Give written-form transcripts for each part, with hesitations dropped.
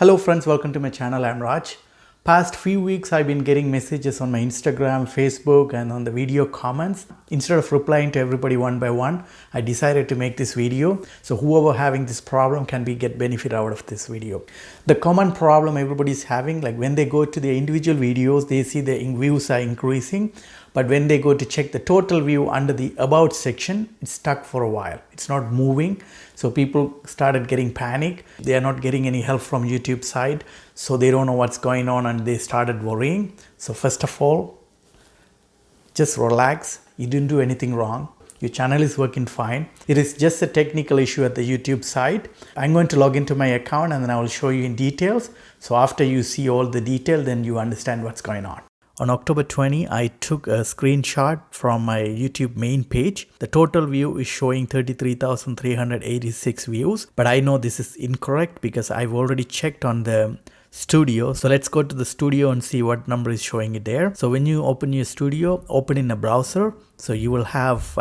Hello friends, welcome to my channel. I'm Raj. Past few weeks I've been getting messages on my Instagram, Facebook and on the video comments. Instead of replying to everybody one by one, I decided to make this video so whoever having this problem can get benefit out of this video. The common problem everybody is having, like when they go to the individual videos, they see the views are increasing, but when they go to check the total view under the about section, it's stuck for a while. It's not moving. So people started getting panic. They are not getting any help from YouTube side. So they don't know what's going on and they started worrying. So first of all, just relax. You didn't do anything wrong. Your channel is working fine. It is just a technical issue at the YouTube side. I'm going to log into my account and then I will show you in details. So after you see all the detail, then you understand what's going on. On October 20, I took a screenshot from my YouTube main page. The total view is showing 33,386 views, but I know this is incorrect because I've already checked on the studio. So let's go to the studio and see what number is showing it there. So when you open your studio, open in a browser. So you will have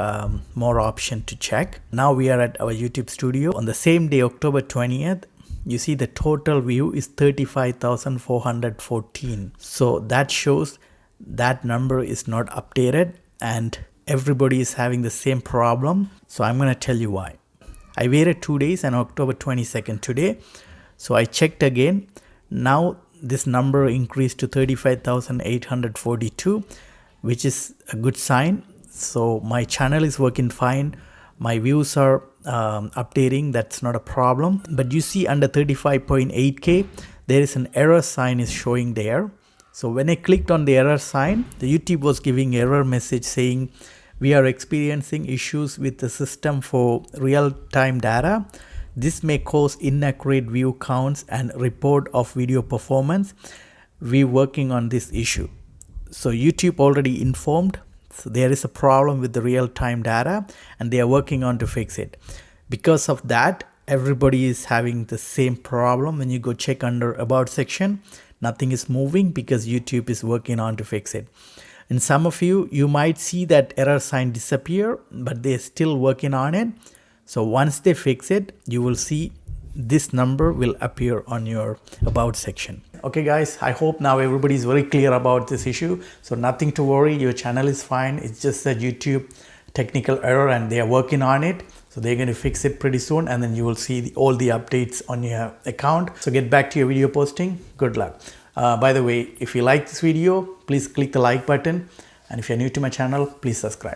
more option to check. Now we are at our YouTube studio. On the same day, October 20th, you see the total view is 35,414. So that shows that number is not updated and everybody is having the same problem. So I'm going to tell you why. I waited 2 days and October 22nd today. So I checked again. Now this number increased to 35,842, which is a good sign. So my channel is working fine. My views are updating, that's not a problem. But you see under 35.8K, there is an error sign is showing there. So when I clicked on the error sign, the YouTube was giving error message saying, we are experiencing issues with the system for real-time data. This may cause inaccurate view counts and report of video performance. We're working on this issue. So YouTube already informed. So there is a problem with the real-time data and they are working on to fix it. Because of that, everybody is having the same problem. When you go check under about section, nothing is moving because YouTube is working on to fix it. And some of you might see that error sign disappear, but they're still working on it. So once they fix it, you will see this number will appear on your about section. Okay guys, I hope now everybody is very clear about this issue. So nothing to worry, your channel is fine. It's just a YouTube technical error and they are working on it. So they're going to fix it pretty soon and then you will see all the updates on your account. So get back to your video posting. Good luck. By the way, if you like this video, please click the like button. And if you're new to my channel, please subscribe.